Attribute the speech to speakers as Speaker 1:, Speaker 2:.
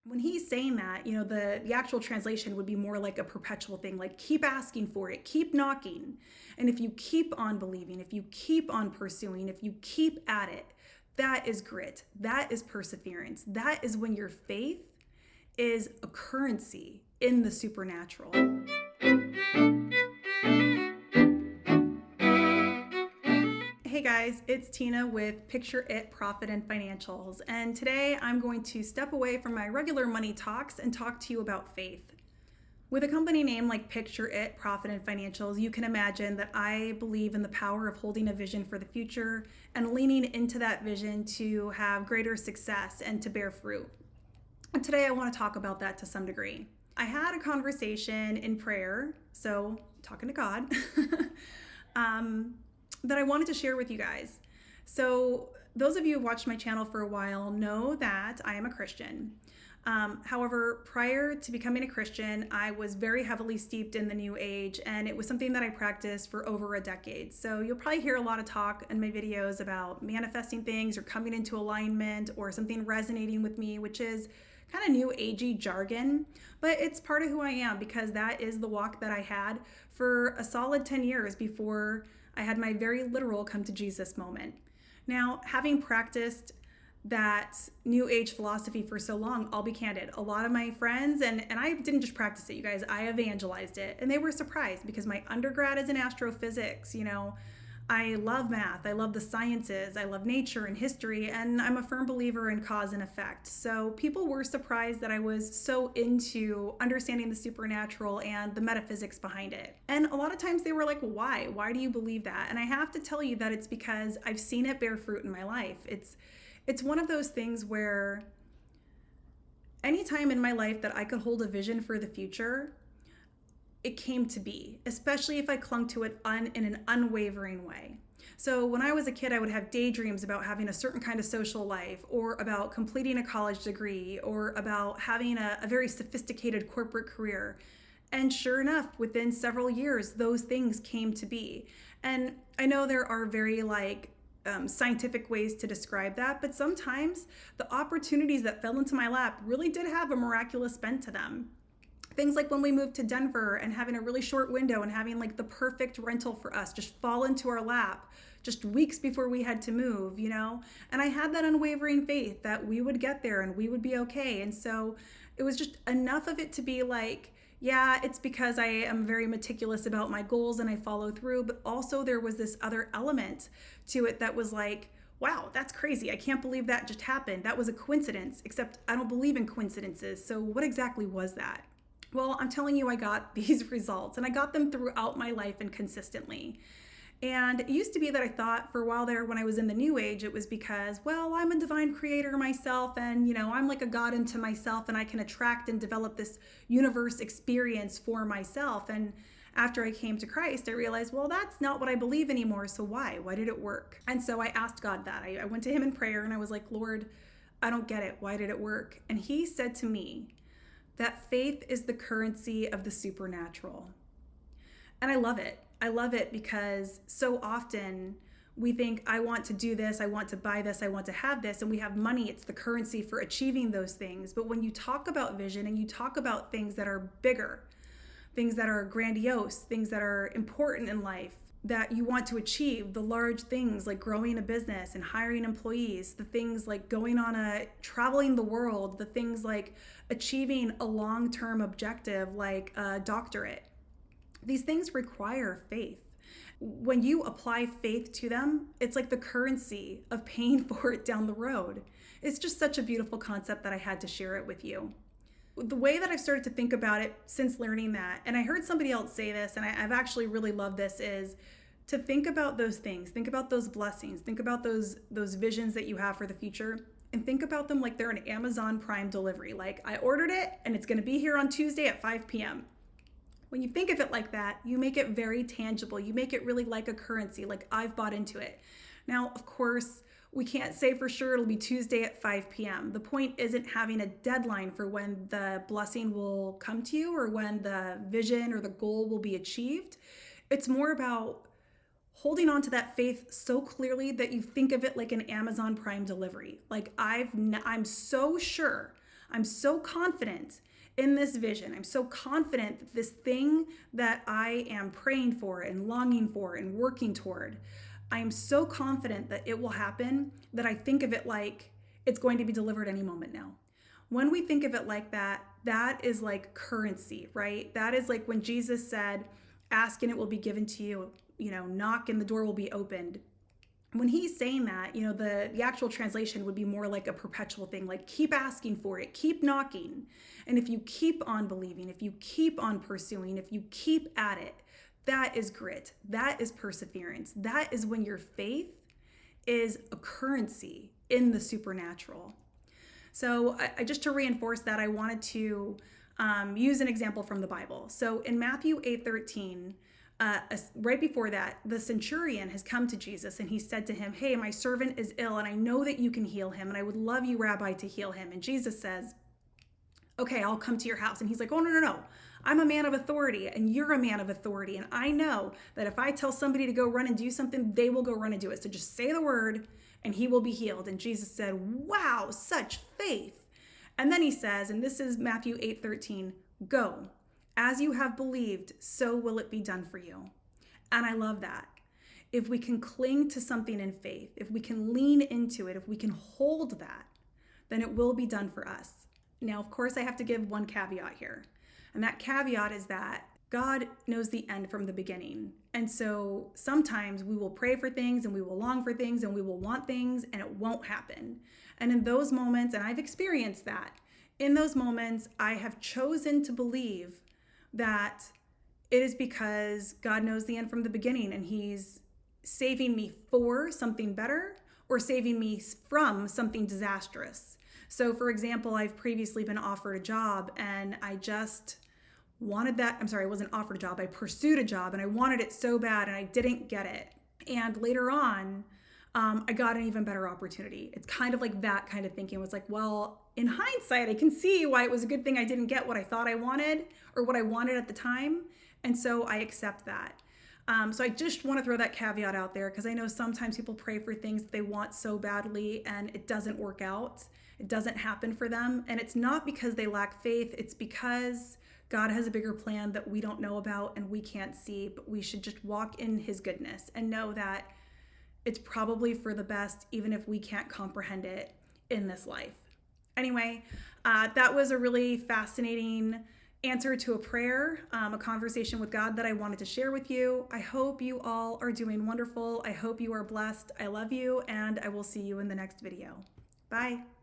Speaker 1: When he's saying that, the actual translation would be more like a perpetual thing, like keep asking for it, keep knocking. And if you keep on believing, if you keep on pursuing, if you keep at it, that is grit. That is perseverance. That is when your faith is a currency in the supernatural. Hey guys, it's Tina with Picture It Profit and Financials, and today I'm going to step away from my regular money talks and talk to you about faith. With a company name like Picture It Profit and Financials, you can imagine that I believe in the power of holding a vision for the future and leaning into that vision to have greater success and to bear fruit. And today I want to talk about that to some degree. I had a conversation in prayer, so talking to God, that I wanted to share with you guys. So those of you who have watched my channel for a while know that I am a Christian. However, prior to becoming a Christian, I was very heavily steeped in the New Age, and it was something that I practiced for over a decade. So you'll probably hear a lot of talk in my videos about manifesting things or coming into alignment or something resonating with me, which is kind of New Agey jargon, but it's part of who I am because that is the walk that I had for a solid 10 years before I had my very literal come to Jesus moment. Now, having practiced that New Age philosophy for so long, I'll be candid. A lot of my friends, and I didn't just practice it, you guys, I evangelized it. And they were surprised because my undergrad is in astrophysics. I love math, I love the sciences, I love nature and history, and I'm a firm believer in cause and effect. So people were surprised that I was so into understanding the supernatural and the metaphysics behind it. And a lot of times they were like, why? Why do you believe that? And I have to tell you that it's because I've seen it bear fruit in my life. It's one of those things where anytime in my life that I could hold a vision for the future, it came to be, especially if I clung to it in an unwavering way. So when I was a kid, I would have daydreams about having a certain kind of social life, or about completing a college degree, or about having a very sophisticated corporate career. And sure enough, within several years, those things came to be. And I know there are very scientific ways to describe that, but sometimes the opportunities that fell into my lap really did have a miraculous bent to them. Things like when we moved to Denver and having a really short window and having the perfect rental for us just fall into our lap just weeks before we had to move, And I had that unwavering faith that we would get there and we would be okay. And so it was just enough of it to be like, yeah, it's because I am very meticulous about my goals and I follow through, but also there was this other element to it that was like, wow, that's crazy. I can't believe that just happened. That was a coincidence, except I don't believe in coincidences. So what exactly was that? Well, I'm telling you, I got these results and I got them throughout my life and consistently. And it used to be that I thought for a while there when I was in the New Age, it was because, well, I'm a divine creator myself and, I'm like a God unto myself and I can attract and develop this universe experience for myself. And after I came to Christ, I realized, well, that's not what I believe anymore. So why? Why did it work? And so I asked God that. I went to him in prayer and I was like, Lord, I don't get it. Why did it work? And he said to me, that faith is the currency of the supernatural. And I love it. I love it because so often we think, I want to do this, I want to buy this, I want to have this, and we have money, it's the currency for achieving those things. But when you talk about vision and you talk about things that are bigger, things that are grandiose, things that are important in life, that you want to achieve, the large things like growing a business and hiring employees, the things like traveling the world, the things like achieving a long-term objective like a doctorate. These things require faith. When you apply faith to them, it's like the currency of paying for it down the road. It's just such a beautiful concept that I had to share it with you. The way that I've started to think about it since learning that, and I heard somebody else say this, and I've actually really loved this, is to think about those things, think about those blessings, think about those visions that you have for the future, and think about them like they're an Amazon Prime delivery. Like, I ordered it and it's going to be here on Tuesday at 5 p.m. When you think of it like that, you make it very tangible. You make it really like a currency, like I've bought into it. Now, of course, we can't say for sure it'll be Tuesday at 5 p.m. The point isn't having a deadline for when the blessing will come to you or when the vision or the goal will be achieved. It's more about holding on to that faith so clearly that you think of it like an Amazon Prime delivery. Like I'm so sure I'm so confident in this vision. I'm so confident that this thing that I am praying for and longing for and working toward, I am so confident that it will happen that I think of it like it's going to be delivered any moment now. When we think of it like that, that is like currency, right? That is like when Jesus said, ask and it will be given to you, knock and the door will be opened. When he's saying that, the actual translation would be more like a perpetual thing, like keep asking for it, keep knocking. And if you keep on believing, if you keep on pursuing, if you keep at it, that is grit. That is perseverance. That is when your faith is a currency in the supernatural. So I just to reinforce that, I wanted to use an example from the Bible. So in Matthew 8:13, right before that, the centurion has come to Jesus and he said to him, hey, my servant is ill and I know that you can heal him and I would love you, Rabbi, to heal him. And Jesus says, okay, I'll come to your house. And he's like, oh, no. I'm a man of authority and you're a man of authority. And I know that if I tell somebody to go run and do something, they will go run and do it. So just say the word and he will be healed. And Jesus said, wow, such faith. And then he says, and this is Matthew 8:13, go, as you have believed, so will it be done for you. And I love that. If we can cling to something in faith, if we can lean into it, if we can hold that, then it will be done for us. Now, of course, I have to give one caveat here. And that caveat is that God knows the end from the beginning. And so sometimes we will pray for things and we will long for things and we will want things and it won't happen. And in those moments, and I've experienced that, in those moments, I have chosen to believe that it is because God knows the end from the beginning and he's saving me for something better or saving me from something disastrous. So for example, I've previously been offered a job and I just wanted that. I wasn't offered a job. I pursued a job and I wanted it so bad and I didn't get it. And later on, I got an even better opportunity. It's kind of like that kind of thinking. It was like, well, in hindsight, I can see why it was a good thing I didn't get what I thought I wanted or what I wanted at the time. And so I accept that. So I just want to throw that caveat out there because I know sometimes people pray for things that they want so badly and it doesn't work out. It doesn't happen for them. And it's not because they lack faith. It's because God has a bigger plan that we don't know about and we can't see, but we should just walk in his goodness and know that it's probably for the best, even if we can't comprehend it in this life. Anyway, that was a really fascinating answer to a prayer, a conversation with God that I wanted to share with you. I hope you all are doing wonderful. I hope you are blessed. I love you, and I will see you in the next video. Bye.